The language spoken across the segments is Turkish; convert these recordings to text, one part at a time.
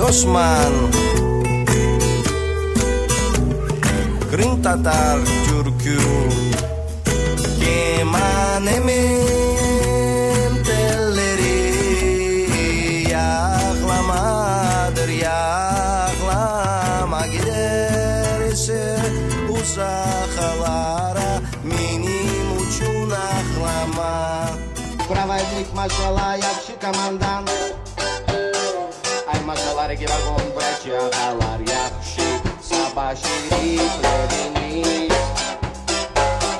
Osman, Crimean Tatar türkü kemanemin telleri yaklamadır yaklama giderse uzaklara benim için aklama. Проводник машала, якши командант. Ай машала реги вагон брача халар якши сабашири плевини.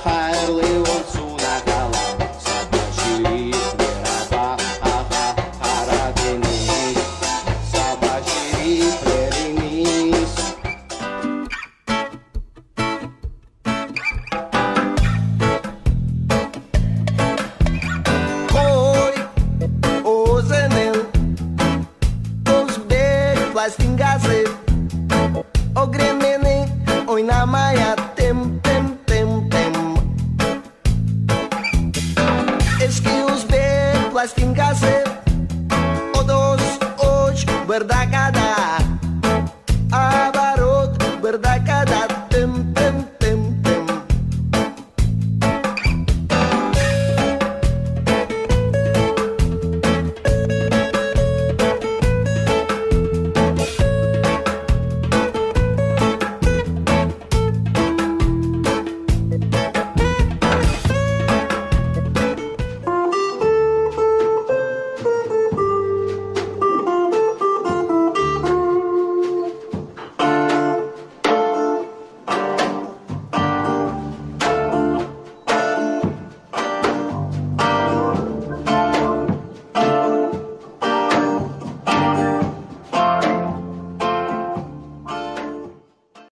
Хайрли онцу на халар сабашири плераба аха харадини. Сабашири плевини. Plastingaze, o gremene, oi na maia tem. Esquios be plastingaze, o dos hoje, verdade.